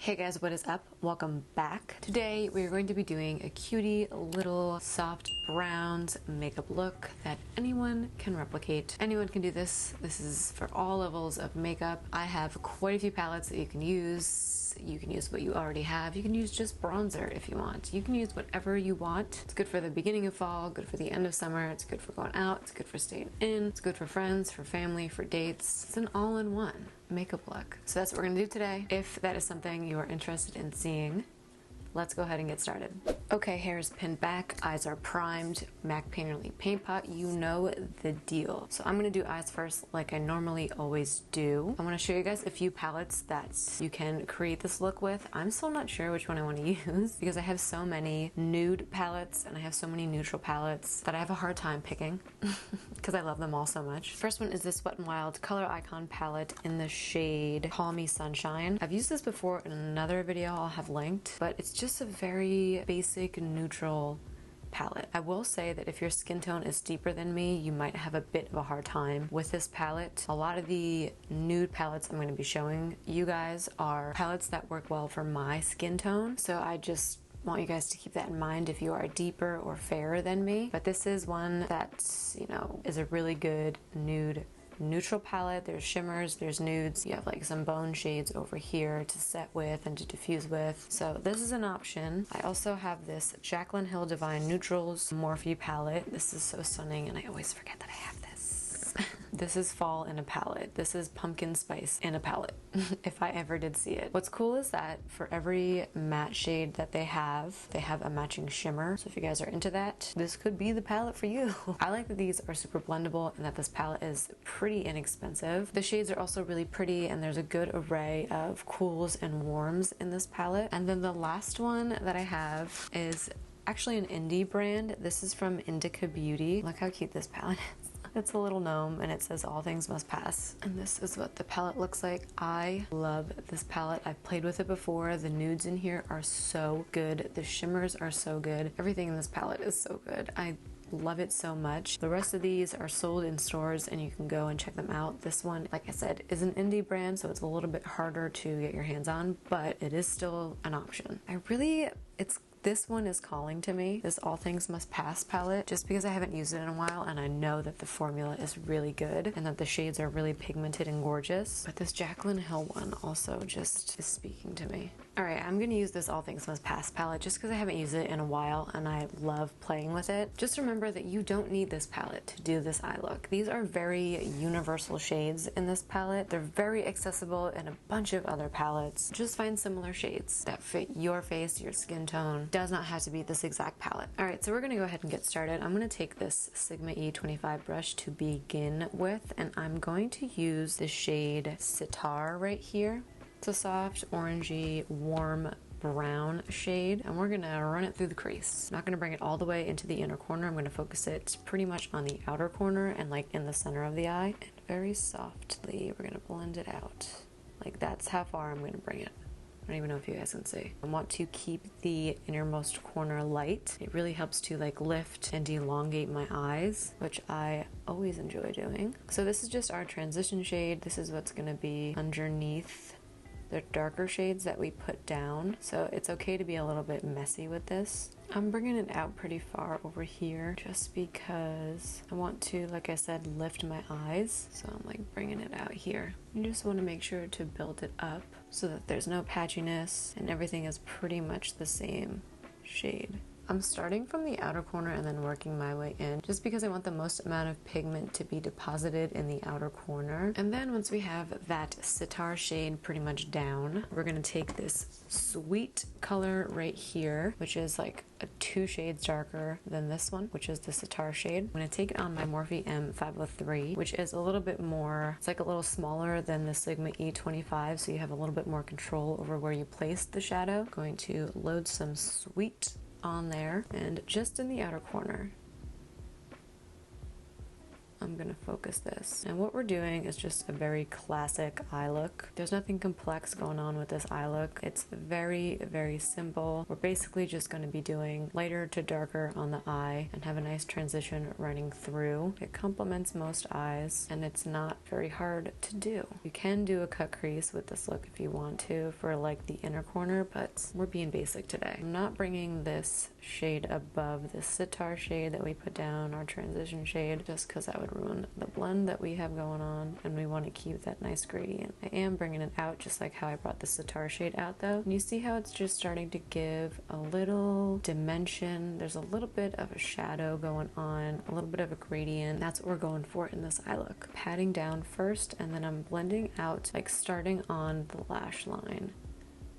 Hey guys, what is up? Welcome back. Today we're going to be doing a cutie little soft browns makeup look that anyone can replicate. Anyone can do this. This is for all levels of makeup. I have quite a few palettes that you can use. You can use what you already have. You can use just bronzer if you want. You can use whatever you want. It's good for the beginning of fall, good for the end of summer. It's good for going out. It's good for staying in. It's good for friends, for family, for dates. It's an all-in-one makeup look. So that's what we're gonna do today. If that is something you are interested in seeing, let's go ahead and get started. Okay, hair is pinned back, eyes are primed, MAC Painterly Paint Pot, you know the deal. So I'm gonna do eyes first like I normally always do. I wanna show you guys a few palettes that you can create this look with. I'm still not sure which one I wanna use because I have so many nude palettes and I have so many neutral palettes that I have a hard time picking because I love them all so much. First one is this Wet n Wild Color Icon palette in the shade Call Me Sunshine. I've used this before in another video I'll have linked, but it's just a very basic neutral palette. I will say that if your skin tone is deeper than me, you might have a bit of a hard time with this palette. A lot of the nude palettes I'm going to be showing you guys are palettes that work well for my skin tone, so I just want you guys to keep that in mind if you are deeper or fairer than me. But this is one that, you know, is a really good nude neutral palette. There's shimmers, there's nudes, you have like some bone shades over here to set with and to diffuse with, so this is an option. I also have this Jaclyn Hill Divine Neutrals Morphe palette. This is so stunning and I always forget that I have this. This is fall in a palette. This is pumpkin spice in a palette, if I ever did see it. What's cool is that for every matte shade that they have a matching shimmer. So if you guys are into that, this could be the palette for you. I like that these are super blendable and that this palette is pretty inexpensive. The shades are also really pretty and there's a good array of cools and warms in this palette. And then the last one that I have is actually an indie brand. This is from Indica Beauty. Look how cute this palette is. It's a little gnome and it says all things must pass. And this is what the palette looks like. I love this palette. I've played with it before. The nudes in here are so good. The shimmers are so good. Everything in this palette is so good. I love it so much. The rest of these are sold in stores and you can go and check them out. This one, like I said, is an indie brand, so it's a little bit harder to get your hands on, but it is still an option. This one is calling to me, this All Things Must Pass palette, just because I haven't used it in a while and I know that the formula is really good and that the shades are really pigmented and gorgeous. But this Jaclyn Hill one also just is speaking to me. Alright, I'm gonna use this All Things Must Pass palette just because I haven't used it in a while and I love playing with it. Just remember that you don't need this palette to do this eye look. These are very universal shades in this palette. They're very accessible in a bunch of other palettes. Just find similar shades that fit your face, your skin tone. Does not have to be this exact palette. Alright, so we're gonna go ahead and get started. I'm gonna take this Sigma E25 brush to begin with, and I'm going to use the shade Sitar right here. It's a soft, orangey, warm brown shade, and we're gonna run it through the crease. I'm not gonna bring it all the way into the inner corner. I'm gonna focus it pretty much on the outer corner and like in the center of the eye. And very softly, we're gonna blend it out. Like that's how far I'm gonna bring it. I don't even know if you guys can see. I want to keep the innermost corner light. It really helps to like lift and elongate my eyes, which I always enjoy doing. So this is just our transition shade. This is what's gonna be underneath the darker shades that we put down. So it's okay to be a little bit messy with this. I'm bringing it out pretty far over here just because I want to, like I said, lift my eyes. So I'm like bringing it out here. You just want to make sure to build it up so that there's no patchiness and everything is pretty much the same shade. I'm starting from the outer corner and then working my way in just because I want the most amount of pigment to be deposited in the outer corner. And then once we have that Sitar shade pretty much down, we're going to take this sweet color right here, which is like 2 shades darker than this one, which is the Sitar shade. I'm going to take it on my Morphe M503, which is a little bit more, it's like a little smaller than the Sigma E25, so you have a little bit more control over where you place the shadow. I'm going to load some sweet on there and just in the outer corner. I'm gonna focus this. And what we're doing is just a very classic eye look. There's nothing complex going on with this eye look. It's very, very simple. We're basically just gonna be doing lighter to darker on the eye and have a nice transition running through. It complements most eyes and it's not very hard to do. You can do a cut crease with this look if you want to for like the inner corner, but we're being basic today. I'm not bringing this shade above the sitar shade that we put down, our transition shade, just because that would ruin the blend that we have going on, and we want to keep that nice gradient. I am bringing it out just like how I brought the sitar shade out though. And you see how it's just starting to give a little dimension. There's a little bit of a shadow going on, a little bit of a gradient. That's what we're going for in this eye look. Patting down first, and then I'm blending out, like starting on the lash line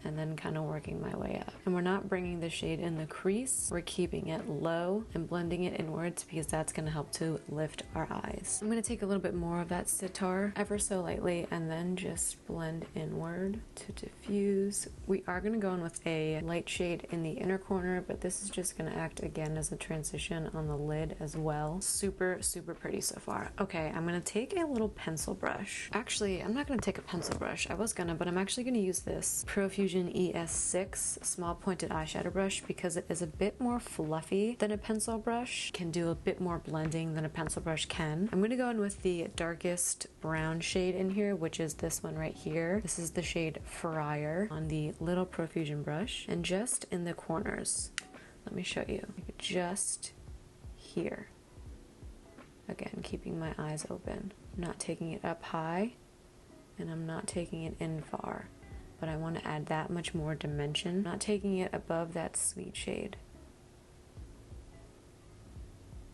and then kind of working my way up. And we're not bringing the shade in the crease. We're keeping it low and blending it inwards because that's gonna help to lift our eyes. I'm gonna take a little bit more of that sitar ever so lightly and then just blend inward to diffuse. We are gonna go in with a light shade in the inner corner, but this is just gonna act again as a transition on the lid as well. Super, super pretty so far. Okay, I'm gonna take a little pencil brush. Actually, I'm not gonna take a pencil brush. I was gonna, but I'm actually gonna use this Profusion ES6 small pointed eyeshadow brush because it is a bit more fluffy than a pencil brush. Can do a bit more blending than a pencil brush can. I'm going to go in with the darkest brown shade in here, which is this one right here. This is the shade Friar on the little Profusion brush, and just in the corners. Let me show you. Just here. Again, keeping my eyes open. I'm not taking it up high and I'm not taking it in far, but I want to add that much more dimension, not taking it above that sweet shade.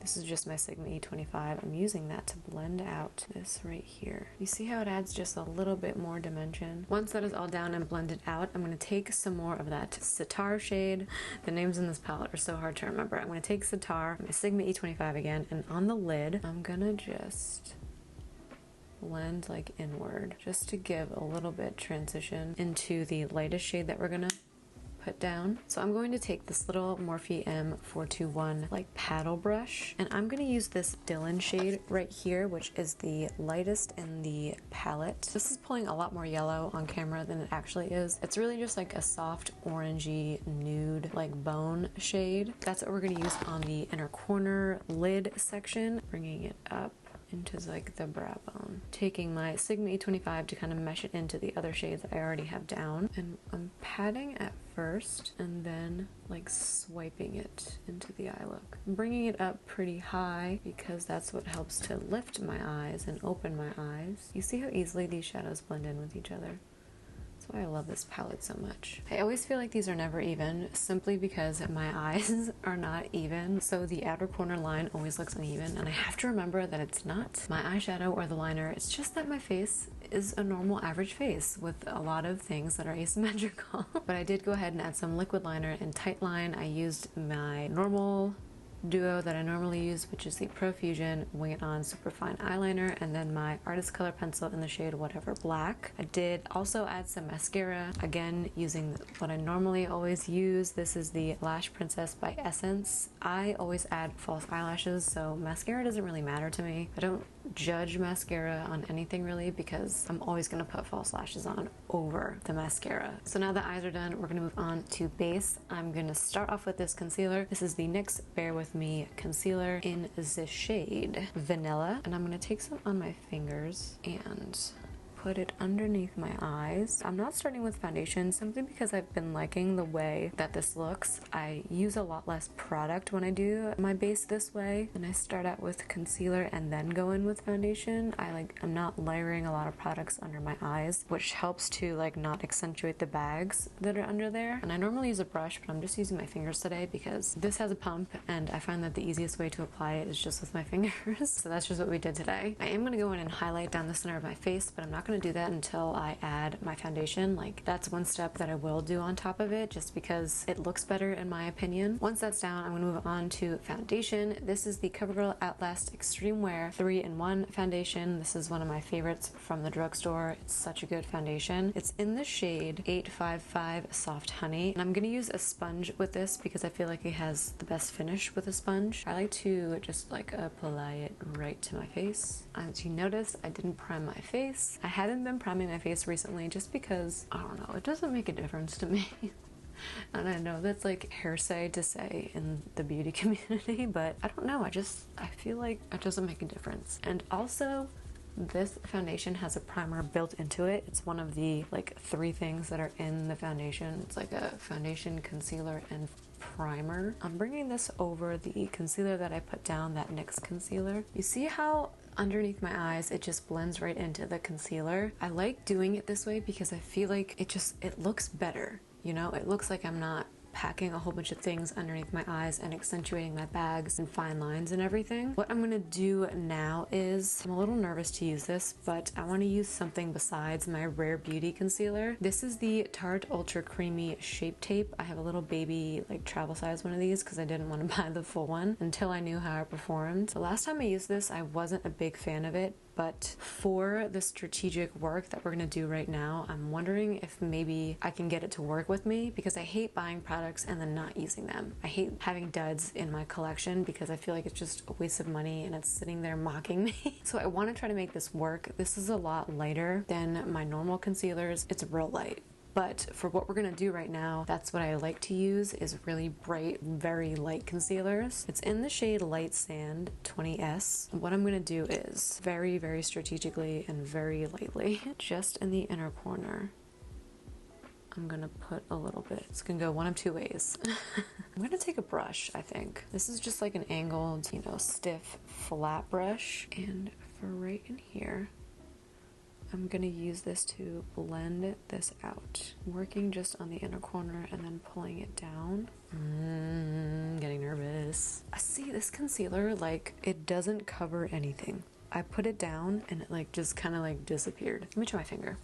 This is just my Sigma E25. I'm using that to blend out this right here. You see how it adds just a little bit more dimension? Once that is all down and blended out, I'm going to take some more of that sitar shade. The names in this palette are so hard to remember. I'm going to take sitar, my Sigma E25 again, and on the lid, I'm going to just blend like inward just to give a little bit transition into the lightest shade that we're gonna put down. So I'm going to take this little Morphe M421 like paddle brush, and I'm going to use this Dylan shade right here, which is the lightest in the palette. This is pulling a lot more yellow on camera than it actually is. It's really just like a soft orangey nude like bone shade. That's what we're going to use on the inner corner lid section, bringing it up into like the brow bone. Taking my Sigma E25 to kind of mesh it into the other shades that I already have down, and I'm patting at first and then like swiping it into the eye look. I'm bringing it up pretty high because that's what helps to lift my eyes and open my eyes. You see how easily these shadows blend in with each other? That's why I love this palette so much. I always feel like these are never even, simply because my eyes are not even, so the outer corner line always looks uneven, and I have to remember that it's not my eyeshadow or the liner, it's just that my face is a normal average face with a lot of things that are asymmetrical. But I did go ahead and add some liquid liner and tight line. I used my normal duo that I normally use, which is the Profusion Wing It On Superfine Eyeliner, and then my Artist Color Pencil in the shade Whatever Black. I did also add some mascara, again using what I normally always use. This is the Lash Princess by Essence. I always add false eyelashes, so mascara doesn't really matter to me. I don't judge mascara on anything really because I'm always going to put false lashes on over the mascara. So now the eyes are done, we're going to move on to base. I'm going to start off with this concealer. This is the NYX Bear With Me concealer in the shade Vanilla, and I'm going to take some on my fingers and put it underneath my eyes. I'm not starting with foundation simply because I've been liking the way that this looks. I use a lot less product when I do my base this way, and I start out with concealer and then go in with foundation. I'm not layering a lot of products under my eyes, which helps to like not accentuate the bags that are under there. And I normally use a brush, but I'm just using my fingers today because this has a pump and I find that the easiest way to apply it is just with my fingers. So that's just what we did today. I am going to go in and highlight down the center of my face, but I'm not going gonna do that until I add my foundation. Like, that's one step that I will do on top of it just because it looks better in my opinion. Once that's down, I'm gonna move on to foundation. This is the CoverGirl Outlast Extreme Wear 3-in-1 foundation. This is one of my favorites from the drugstore. It's such a good foundation. It's in the shade 855 Soft Honey, and I'm gonna use a sponge with this because I feel like it has the best finish with a sponge. I like to just like apply it right to my face. As you notice, I didn't prime my face. I haven't been priming my face recently just because, I don't know, it doesn't make a difference to me. And I know that's like hearsay to say in the beauty community, but I don't know, I feel like it doesn't make a difference. And also, this foundation has a primer built into it. It's one of the like 3 things that are in the foundation. It's like a foundation, concealer, and primer. I'm bringing this over the concealer that I put down, that NYX concealer. You see how underneath my eyes it just blends right into the concealer? I like doing it this way because I feel like it looks better. You know, it looks like I'm not packing a whole bunch of things underneath my eyes and accentuating my bags and fine lines and everything. What I'm gonna do now is, I'm a little nervous to use this, but I want to use something besides my Rare Beauty concealer. This is the Tarte Ultra Creamy Shape Tape. I have a little baby like travel size one of these because I didn't want to buy the full one until I knew how it performed. The last time I used this, I wasn't a big fan of it, but for the strategic work that we're gonna do right now, I'm wondering if maybe I can get it to work with me, because I hate buying products and then not using them. I hate having duds in my collection because I feel like it's just a waste of money and it's sitting there mocking me. So I wanna try to make this work. This is a lot lighter than my normal concealers. It's real light. But for what we're gonna do right now, that's what I like to use, is really bright, very light concealers. It's in the shade Light Sand 20S. What I'm gonna do is very, very strategically and very lightly, just in the inner corner, I'm gonna put a little bit. It's gonna go one of 2 ways. I'm gonna take a brush, I think. This is just like an angled, you know, stiff, flat brush. And for right in here, I'm gonna use this to blend this out, working just on the inner corner and then pulling it down. Getting nervous. I see this concealer, like, it doesn't cover anything. I put it down and it like just kind of like disappeared. Let me try my finger.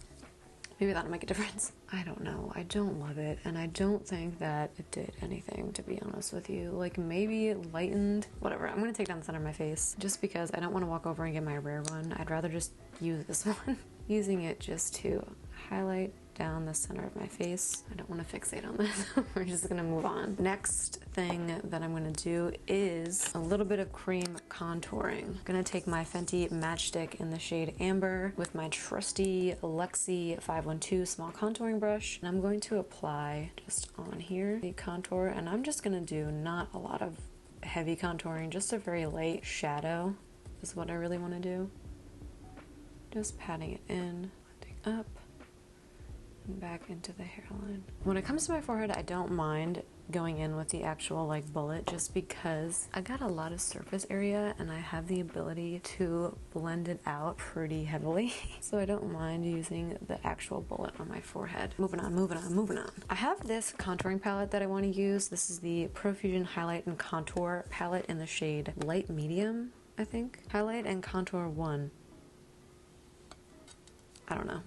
Maybe that'll make a difference. I don't know. I don't love it, and I don't think that it did anything, to be honest with you. Like, maybe it lightened. Whatever. I'm gonna take down the center of my face just because I don't want to walk over and get my Rare one. I'd rather just use this one. Using it just to highlight down the center of my face. I don't want to fixate on this. We're just gonna move on. Next thing that I'm gonna do is a little bit of cream contouring. I'm gonna take my Fenty Matchstick in the shade Amber with my trusty Luxie 512 small contouring brush, and I'm going to apply just on here the contour, and I'm just gonna do not a lot of heavy contouring, just a very light shadow is what I really want to do. Just patting it in, blending up, and back into the hairline. When it comes to my forehead, I don't mind going in with the actual like bullet, just because I got a lot of surface area and I have the ability to blend it out pretty heavily. So I don't mind using the actual bullet on my forehead. Moving on, moving on, moving on. I have this contouring palette that I want to use. This is the Profusion Highlight and Contour palette in the shade Light Medium, I think. Highlight and Contour 1. I don't know.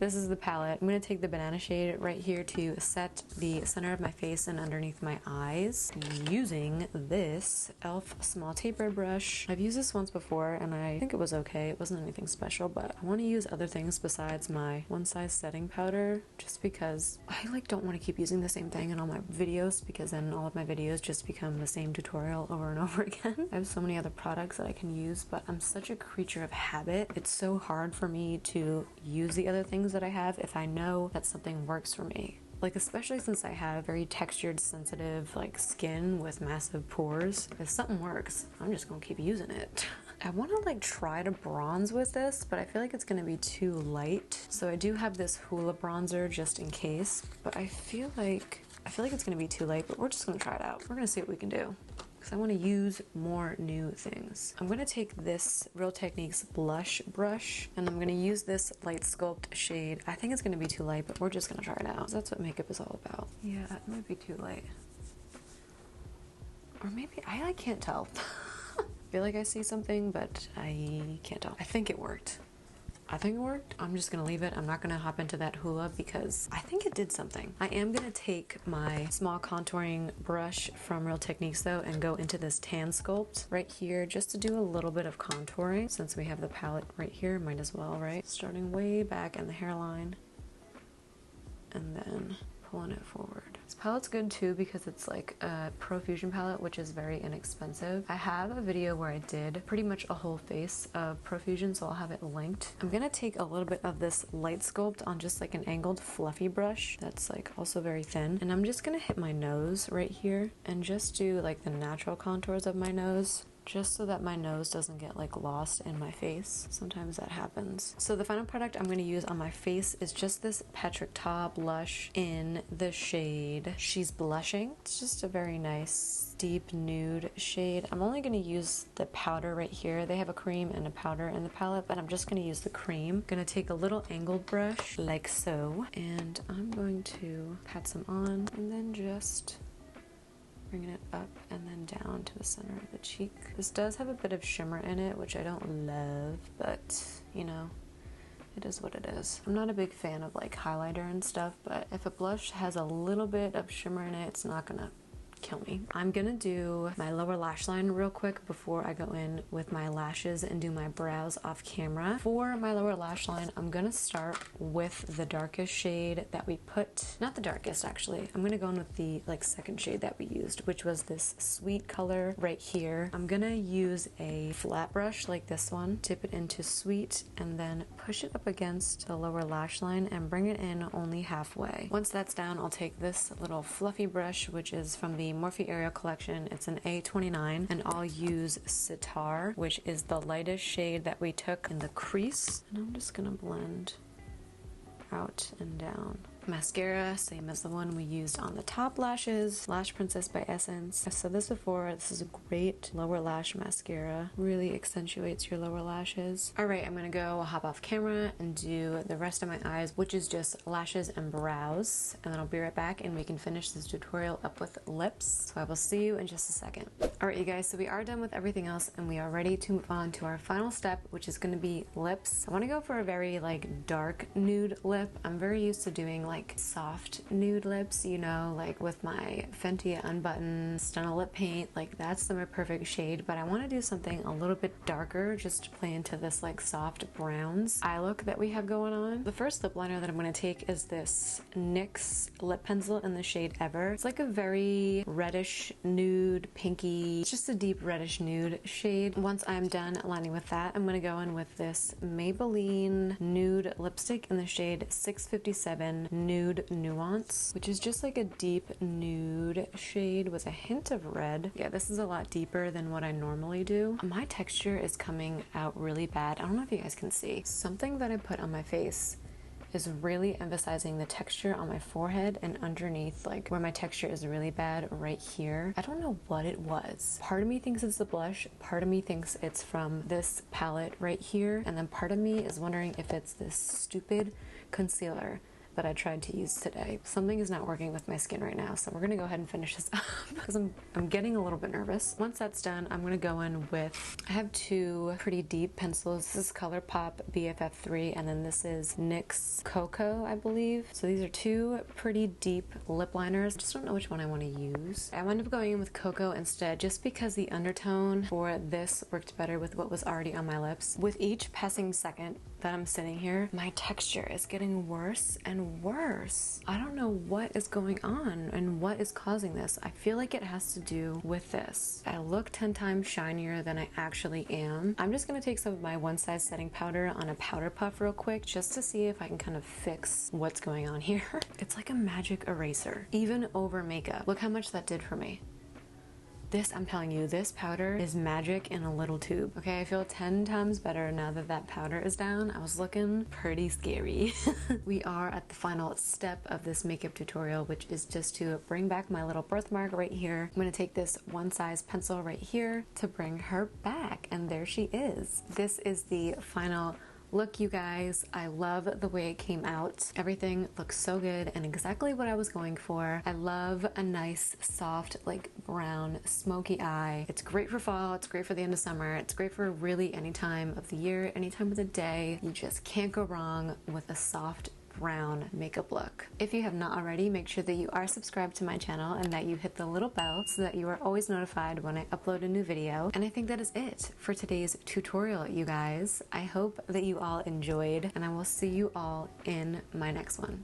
This is the palette. I'm going to take the banana shade right here to set the center of my face and underneath my eyes using this e.l.f. small tapered brush. I've used this once before and I think it was okay. It wasn't anything special, but I want to use other things besides my one size setting powder, just because I like don't want to keep using the same thing in all my videos, because then all of my videos just become the same tutorial over and over again. I have so many other products that I can use, but I'm such a creature of habit. It's so hard for me to use the other things that I have if I know that something works for me. Like, especially since I have very textured, sensitive, like, skin with massive pores. If something works, I'm just gonna keep using it. I wanna, like, try to bronze with this, but I feel like it's gonna be too light. So I do have this Hoola bronzer just in case, but I feel like it's gonna be too light, but we're just gonna try it out. We're gonna see what we can do, because I want to use more new things. I'm going to take this Real Techniques blush brush, and I'm going to use this Light Sculpt shade. I think it's going to be too light, but we're just going to try it out. That's what makeup is all about. Yeah, it might be too light. Or maybe, I can't tell. I feel like I see something, but I can't tell. I think it worked. I think it worked. I'm just gonna leave it. I'm not gonna hop into that hula because I think it did something. I am gonna take my small contouring brush from Real Techniques though and go into this tan sculpt right here just to do a little bit of contouring. Since we have the palette right here, might as well, right? Starting way back in the hairline and then pulling it forward. This palette's good too because it's like a Profusion palette, which is very inexpensive. I have a video where I did pretty much a whole face of Profusion, so I'll have it linked. I'm gonna take a little bit of this light sculpt on just like an angled fluffy brush that's like also very thin, and I'm just gonna hit my nose right here and just do like the natural contours of my nose, just so that my nose doesn't get like lost in my face. Sometimes that happens. So the final product I'm going to use on my face is just this Petric Ta blush in the shade She's Blushing. It's just a very nice deep nude shade. I'm only going to use the powder right here. They have a cream and a powder in the palette, but I'm just going to use the cream. I'm going to take a little angled brush like so, and I'm going to pat some on and then just bringing it up and then down to the center of the cheek. This does have a bit of shimmer in it, which I don't love, but you know, it is what it is. I'm not a big fan of like highlighter and stuff, but if a blush has a little bit of shimmer in it, it's not gonna kill me. I'm gonna do my lower lash line real quick before I go in with my lashes and do my brows off camera. For my lower lash line, I'm gonna start with the darkest shade that we put, not the darkest actually, I'm gonna go in with the like second shade that we used, which was this sweet color right here. I'm gonna use a flat brush like this one, dip it into sweet, and then push it up against the lower lash line and bring it in only halfway. Once that's down, I'll take this little fluffy brush, which is from the Morphe Area collection. It's an A29, and I'll use Sitar, which is the lightest shade that we took in the crease, and I'm just gonna blend out and down. Mascara, same as the one we used on the top lashes, Lash Princess by Essence. I've said this before, this is a great lower lash mascara. Really accentuates your lower lashes. Alright, I'm gonna go hop off camera and do the rest of my eyes, which is just lashes and brows. And then I'll be right back and we can finish this tutorial up with lips. So I will see you in just a second. Alright you guys, so we are done with everything else and we are ready to move on to our final step, which is gonna be lips. I wanna go for a very like dark nude lip. I'm very used to doing like soft nude lips, you know, like with my Fenty Unbutton Stunna lip paint, like that's my perfect shade, but I want to do something a little bit darker just to play into this like soft browns eye look that we have going on. The first lip liner that I'm going to take is this NYX lip pencil in the shade Ever. It's like a very reddish nude, pinky, it's just a deep reddish nude shade. Once I'm done lining with that, I'm going to go in with this Maybelline nude lipstick in the shade 657 Nude Nuance, which is just like a deep nude shade with a hint of red. Yeah, this is a lot deeper than what I normally do. My texture is coming out really bad. I don't know if you guys can see. Something that I put on my face is really emphasizing the texture on my forehead and underneath, like where my texture is really bad right here. I don't know what it was. Part of me thinks it's the blush, part of me thinks it's from this palette right here, and then part of me is wondering if it's this stupid concealer that I tried to use today. Something is not working with my skin right now, so we're gonna go ahead and finish this up because I'm getting a little bit nervous. Once that's done, I'm gonna go in with, I have two pretty deep pencils. This is ColourPop BFF3, and then this is NYX Cocoa, I believe. So these are two pretty deep lip liners. I just don't know which one I want to use. I wound up going in with Cocoa instead, just because the undertone for this worked better with what was already on my lips. With each passing second that I'm sitting here, my texture is getting worse and worse. I don't know what is going on and what is causing this. I feel like it has to do with this. I look 10 times shinier than I actually am. I'm just gonna take some of my One Size setting powder on a powder puff real quick just to see if I can kind of fix what's going on here. It's like a magic eraser, even over makeup. Look how much that did for me. This, I'm telling you, this powder is magic in a little tube. Okay, I feel 10 times better now that that powder is down. I was looking pretty scary. We are at the final step of this makeup tutorial, which is just to bring back my little birthmark right here. I'm gonna take this One Size pencil right here to bring her back, and there she is. This is the final look, you guys. I love the way it came out. Everything looks so good and exactly what I was going for. I love a nice, soft, like brown, smoky eye. It's great for fall. It's great for the end of summer. It's great for really any time of the year, any time of the day. You just can't go wrong with a soft brown makeup look. If you have not already, make sure that you are subscribed to my channel and that you hit the little bell so that you are always notified when I upload a new video. And I think that is it for today's tutorial, you guys. I hope that you all enjoyed, and I will see you all in my next one.